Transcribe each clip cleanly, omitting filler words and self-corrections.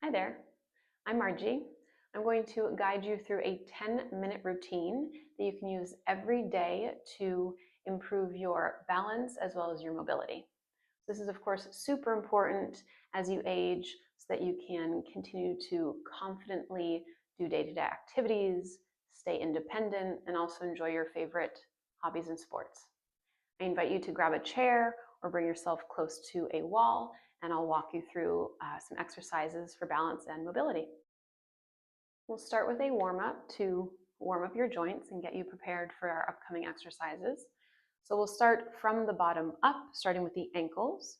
Hi there, I'm Margie. I'm going to guide you through a 10-minute routine that you can use every day to improve your balance as well as your mobility. This is, of course, super important as you age so that you can continue to confidently do day-to-day activities, stay independent, and also enjoy your favorite hobbies and sports. I invite you to grab a chair or bring yourself close to a wall, and I'll walk you through some exercises for balance and mobility. We'll start with a warm-up to warm up your joints and get you prepared for our upcoming exercises. So we'll start from the bottom up, starting with the ankles.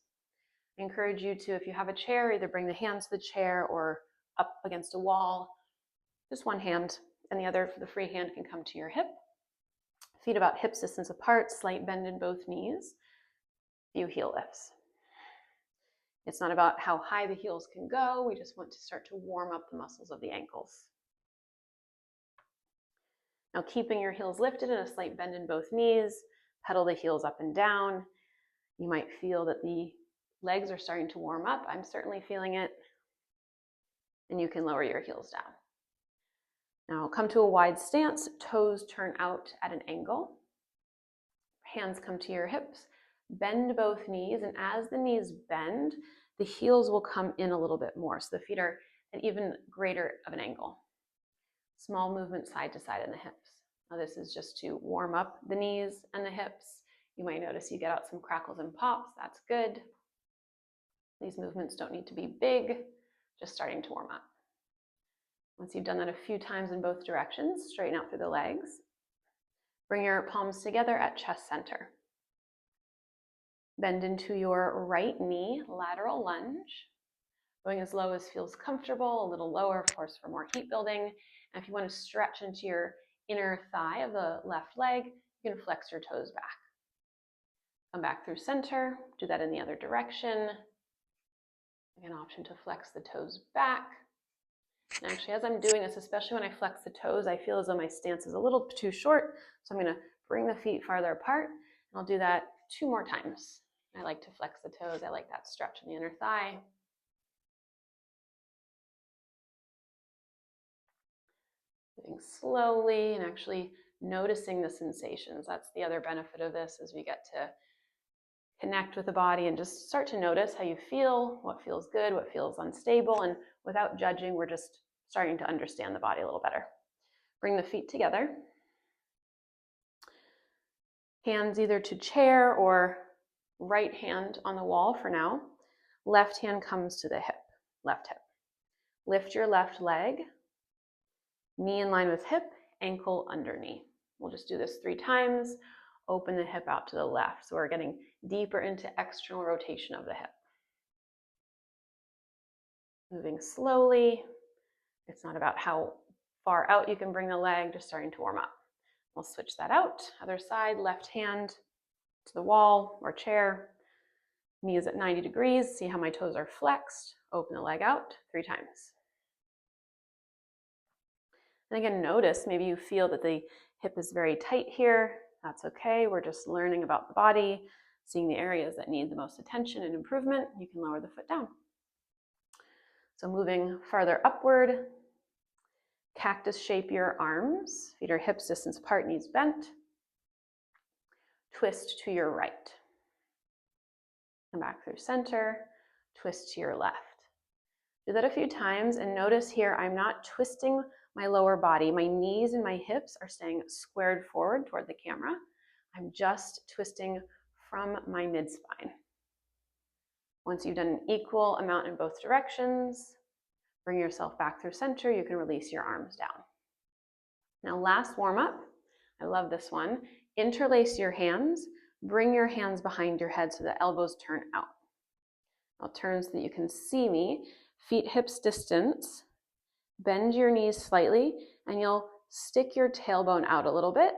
I encourage you to, if you have a chair, either bring the hands to the chair or up against a wall. Just one hand, and the other, the free hand, can come to your hip. Feet about hip distance apart, slight bend in both knees. Few heel lifts. It's not about how high the heels can go. We just want to start to warm up the muscles of the ankles. Now, keeping your heels lifted and a slight bend in both knees, pedal the heels up and down. You might feel that the legs are starting to warm up. I'm certainly feeling it. And you can lower your heels down. Now, come to a wide stance, toes turn out at an angle. Hands come to your hips. Bend both knees, and as the knees bend, the heels will come in a little bit more, so the feet are at even greater of an angle. Small movement side to side in the hips. Now this is just to warm up the knees and the hips. You might notice you get out some crackles and pops. That's good. These movements don't need to be big, just starting to warm up. Once you've done that a few times in both directions, straighten out through the legs. Bring your palms together at chest center. Bend into your right knee, lateral lunge. Going as low as feels comfortable, a little lower, of course, for more heat building. And if you want to stretch into your inner thigh of the left leg, you can flex your toes back. Come back through center, do that in the other direction. An option to flex the toes back. And actually, as I'm doing this, especially when I flex the toes, I feel as though my stance is a little too short. So I'm going to bring the feet farther apart, and I'll do that 2 more times. I like to flex the toes. I like that stretch in the inner thigh. Moving slowly and actually noticing the sensations. That's the other benefit of this, is we get to connect with the body and just start to notice how you feel, what feels good, what feels unstable, and without judging, we're just starting to understand the body a little better. Bring the feet together. Hands either to chair or right hand on the wall for now. Left hand comes to the hip, left hip. Lift your left leg, knee in line with hip, ankle under knee. We'll just do this 3 times. Open the hip out to the left. So we're getting deeper into external rotation of the hip. Moving slowly. It's not about how far out you can bring the leg, just starting to warm up. We'll switch that out. Other side, left hand to the wall or chair. Knees at 90 degrees. See how my toes are flexed. Open the leg out 3 times. And again, notice maybe you feel that the hip is very tight here. That's okay. We're just learning about the body, seeing the areas that need the most attention and improvement. You can lower the foot down. So moving farther upward, cactus shape your arms. Feet are hips distance apart, knees bent. Twist to your right. Come back through center, twist to your left. Do that a few times and notice here I'm not twisting my lower body. My knees and my hips are staying squared forward toward the camera. I'm just twisting from my mid-spine. Once you've done an equal amount in both directions, bring yourself back through center. You can release your arms down. Now, last warm-up. I love this one. Interlace your hands. Bring your hands behind your head so the elbows turn out. I'll turn so that you can see me. Feet hips distance. Bend your knees slightly, and you'll stick your tailbone out a little bit.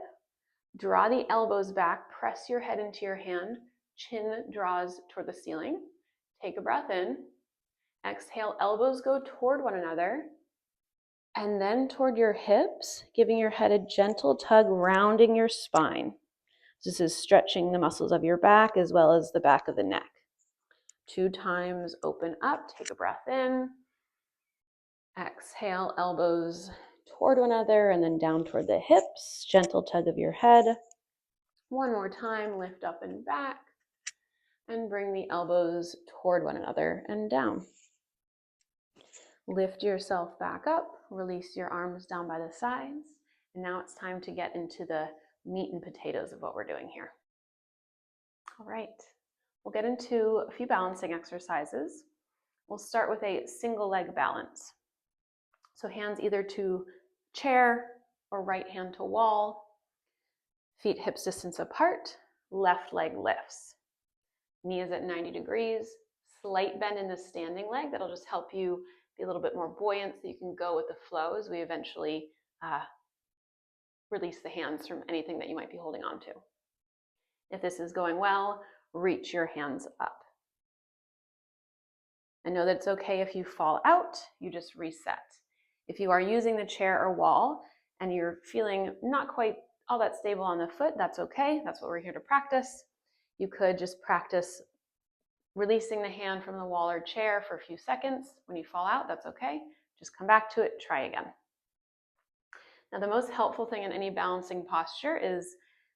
Draw the elbows back. Press your head into your hand. Chin draws toward the ceiling. Take a breath in. Exhale, elbows go toward one another. And then toward your hips, giving your head a gentle tug, rounding your spine. This is stretching the muscles of your back as well as the back of the neck. 2 times, open up, take a breath in. Exhale, elbows toward one another and then down toward the hips. Gentle tug of your head. One more time, lift up and back. And bring the elbows toward one another and down. Lift yourself back up, release your arms down by the sides, and now it's time to get into the meat and potatoes of what we're doing here. All right, we'll get into a few balancing exercises. We'll start with a single leg balance. So hands either to chair or right hand to wall, feet hips distance apart, left leg lifts. Knee is at 90 degrees, slight bend in the standing leg. That'll just help you be a little bit more buoyant so you can go with the flow as we eventually release the hands from anything that you might be holding on to. If this is going well, reach your hands up. And know that it's okay if you fall out, you just reset. If you are using the chair or wall and you're feeling not quite all that stable on the foot, that's okay. That's what we're here to practice. You could just practice releasing the hand from the wall or chair for a few seconds. When you fall out, that's okay. Just come back to it, try again. Now, the most helpful thing in any balancing posture is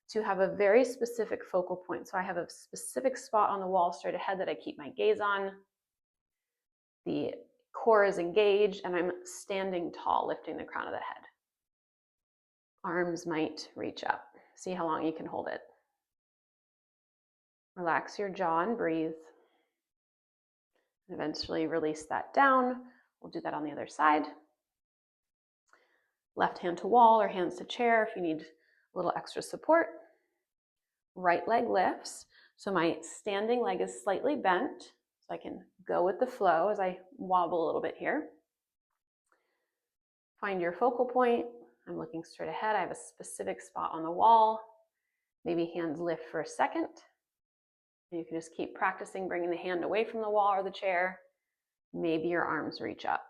to have a very specific focal point. So I have a specific spot on the wall straight ahead that I keep my gaze on. The core is engaged and I'm standing tall, lifting the crown of the head. Arms might reach up. See how long you can hold it. Relax your jaw and breathe. Eventually release that down. We'll do that on the other side. Left hand to wall or hands to chair if you need a little extra support. Right leg lifts. So my standing leg is slightly bent, so I can go with the flow as I wobble a little bit here. Find your focal point. I'm looking straight ahead. I have a specific spot on the wall. Maybe hands lift for a second. And you can just keep practicing bringing the hand away from the wall or the chair. Maybe your arms reach up.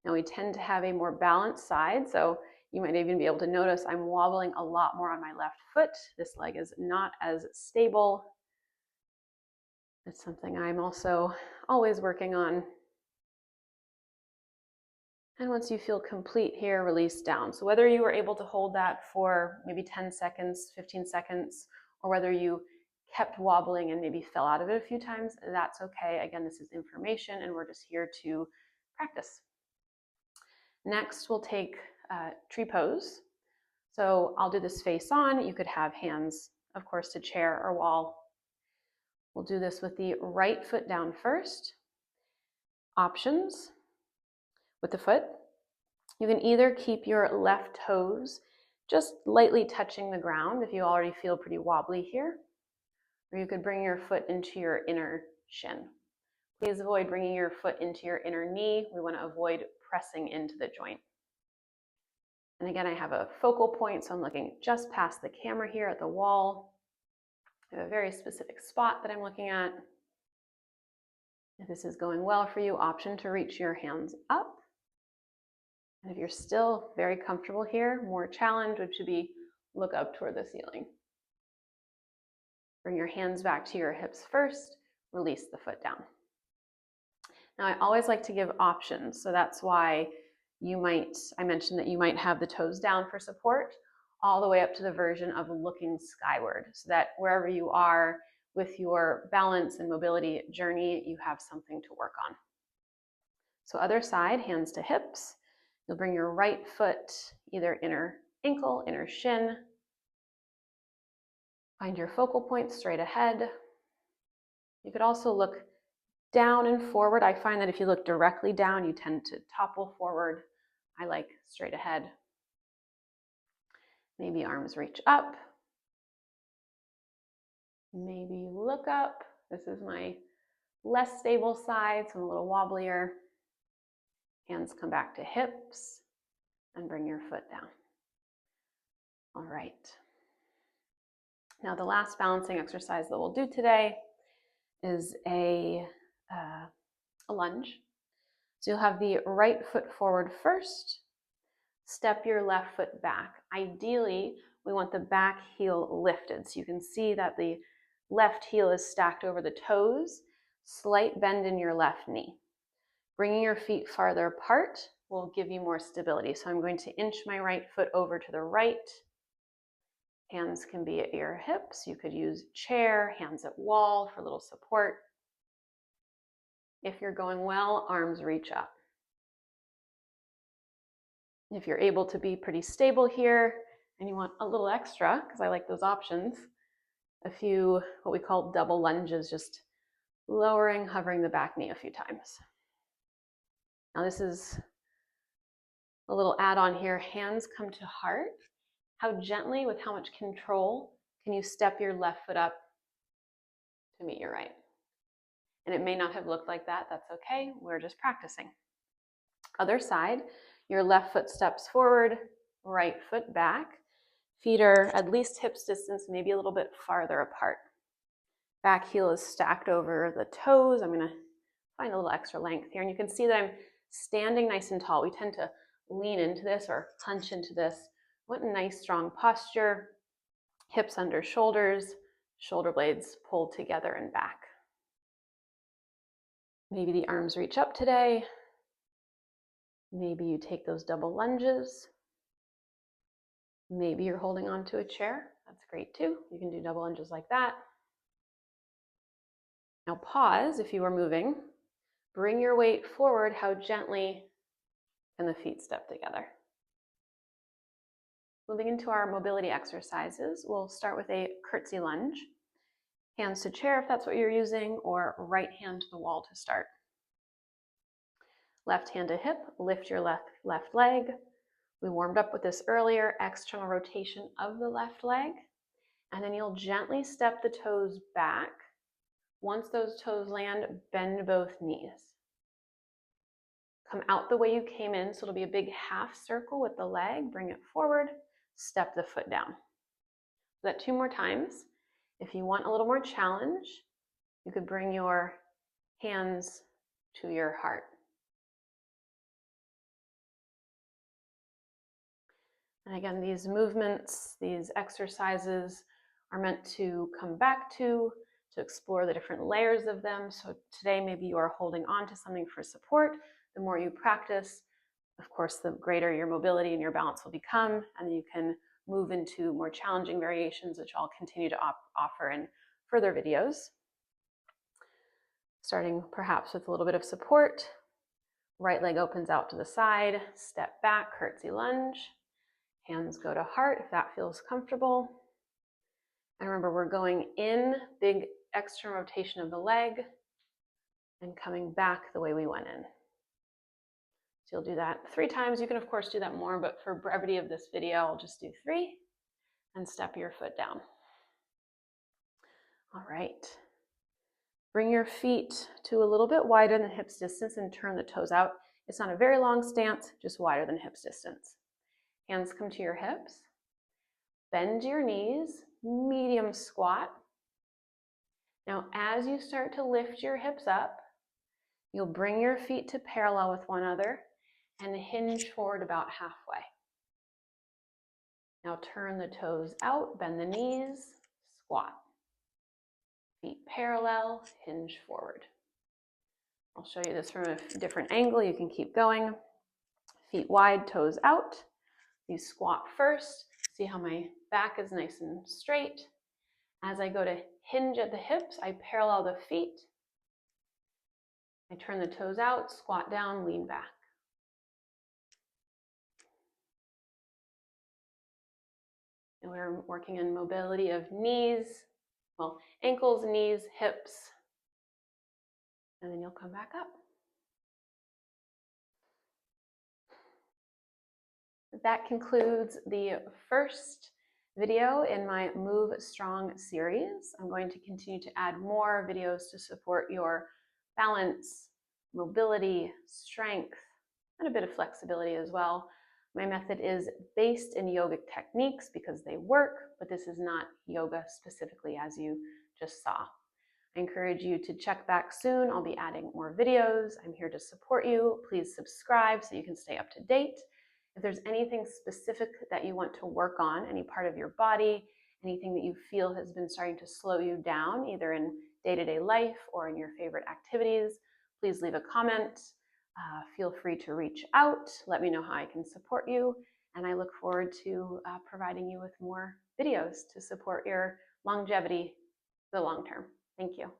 Now we tend to have a more balanced side, so you might even be able to notice I'm wobbling a lot more on my left foot. This leg is not as stable. It's something I'm also always working on. And once you feel complete here, release down. So whether you were able to hold that for maybe 10 seconds, 15 seconds, or whether you kept wobbling and maybe fell out of it a few times, that's okay. Again, this is information and we're just here to practice. Next, we'll take tree pose. So I'll do this face on. You could have hands, of course, to chair or wall. We'll do this with the right foot down first. Options with the foot. You can either keep your left toes just lightly touching the ground if you already feel pretty wobbly here, or you could bring your foot into your inner shin. Please avoid bringing your foot into your inner knee. We want to avoid pressing into the joint. And again, I have a focal point, so I'm looking just past the camera here at the wall. I have a very specific spot that I'm looking at. If this is going well for you, option to reach your hands up. And if you're still very comfortable here, more challenge, which would be look up toward the ceiling. Bring your hands back to your hips first, release the foot down. Now I always like to give options, so that's why I mentioned that you might have the toes down for support, all the way up to the version of looking skyward, so that wherever you are with your balance and mobility journey, you have something to work on. So other side, hands to hips. You'll bring your right foot, either inner ankle, inner shin. Find your focal point straight ahead. You could also look down and forward. I find that if you look directly down, you tend to topple forward. I like straight ahead. Maybe arms reach up. Maybe look up. This is my less stable side, so I'm a little wobblier. Hands come back to hips and bring your foot down. All right. Now the last balancing exercise that we'll do today is a lunge. So you'll have the right foot forward first, step your left foot back. Ideally, we want the back heel lifted. So you can see that the left heel is stacked over the toes, slight bend in your left knee. Bringing your feet farther apart, will give you more stability. So I'm going to inch my right foot over to the right. Hands can be at your hips. You could use chair, hands at wall for a little support. If you're going well, arms reach up. If you're able to be pretty stable here and you want a little extra, because I like those options, a few what we call double lunges, just lowering, hovering the back knee a few times. Now this is a little add-on here. Hands come to heart. How gently, with how much control, can you step your left foot up to meet your right? And it may not have looked like that. That's okay. We're just practicing. Other side, your left foot steps forward, right foot back. Feet are at least hips distance, maybe a little bit farther apart. Back heel is stacked over the toes. I'm going to find a little extra length here. And you can see that I'm standing nice and tall. We tend to lean into this or hunch into this. What a nice strong posture. Hips under shoulders, shoulder blades pulled together and back. Maybe the arms reach up today. Maybe you take those double lunges. Maybe you're holding on to a chair. That's great too. You can do double lunges like that. Now pause if you are moving. Bring your weight forward. How gently can the feet step together? Moving into our mobility exercises, we'll start with a curtsy lunge. Hands to chair if that's what you're using, or right hand to the wall to start. Left hand to hip, lift your left leg. We warmed up with this earlier, external rotation of the left leg. And then you'll gently step the toes back. Once those toes land, bend both knees. Come out the way you came in, so it'll be a big half circle with the leg. Bring it forward, step the foot down. Do that 2 more times. If you want a little more challenge, you could bring your hands to your heart. And again, these movements, these exercises are meant to come back to explore the different layers of them. So today, maybe you are holding on to something for support. The more you practice, of course, the greater your mobility and your balance will become, and you can move into more challenging variations, which I'll continue to offer in further videos. Starting perhaps with a little bit of support. Right leg opens out to the side, step back, curtsy lunge. Hands go to heart if that feels comfortable. And remember, we're going in, big external rotation of the leg, and coming back the way we went in. So you'll do that 3 times. You can, of course, do that more, but for brevity of this video, I'll just do 3 and step your foot down. All right. Bring your feet to a little bit wider than hips distance and turn the toes out. It's not a very long stance, just wider than hips distance. Hands come to your hips. Bend your knees, medium squat. Now, as you start to lift your hips up, you'll bring your feet to parallel with one another and hinge forward about halfway. Now turn the toes out, bend the knees, squat. Feet parallel, hinge forward. I'll show you this from a different angle. You can keep going. Feet wide, toes out. You squat first. See how my back is nice and straight. As I go to hinge at the hips, I parallel the feet. I turn the toes out, squat down, lean back. And we're working on mobility of knees, well, ankles, knees, hips, and then you'll come back up. That concludes the first video in my Move Strong series. I'm going to continue to add more videos to support your balance, mobility, strength, and a bit of flexibility as well. My method is based in yogic techniques because they work, but this is not yoga specifically, as you just saw. I encourage you to check back soon. I'll be adding more videos. I'm here to support you. Please subscribe so you can stay up to date. If there's anything specific that you want to work on, any part of your body, anything that you feel has been starting to slow you down, either in day-to-day life or in your favorite activities, please leave a comment. Feel free to reach out. Let me know how I can support you. And I look forward to providing you with more videos to support your longevity the long term. Thank you.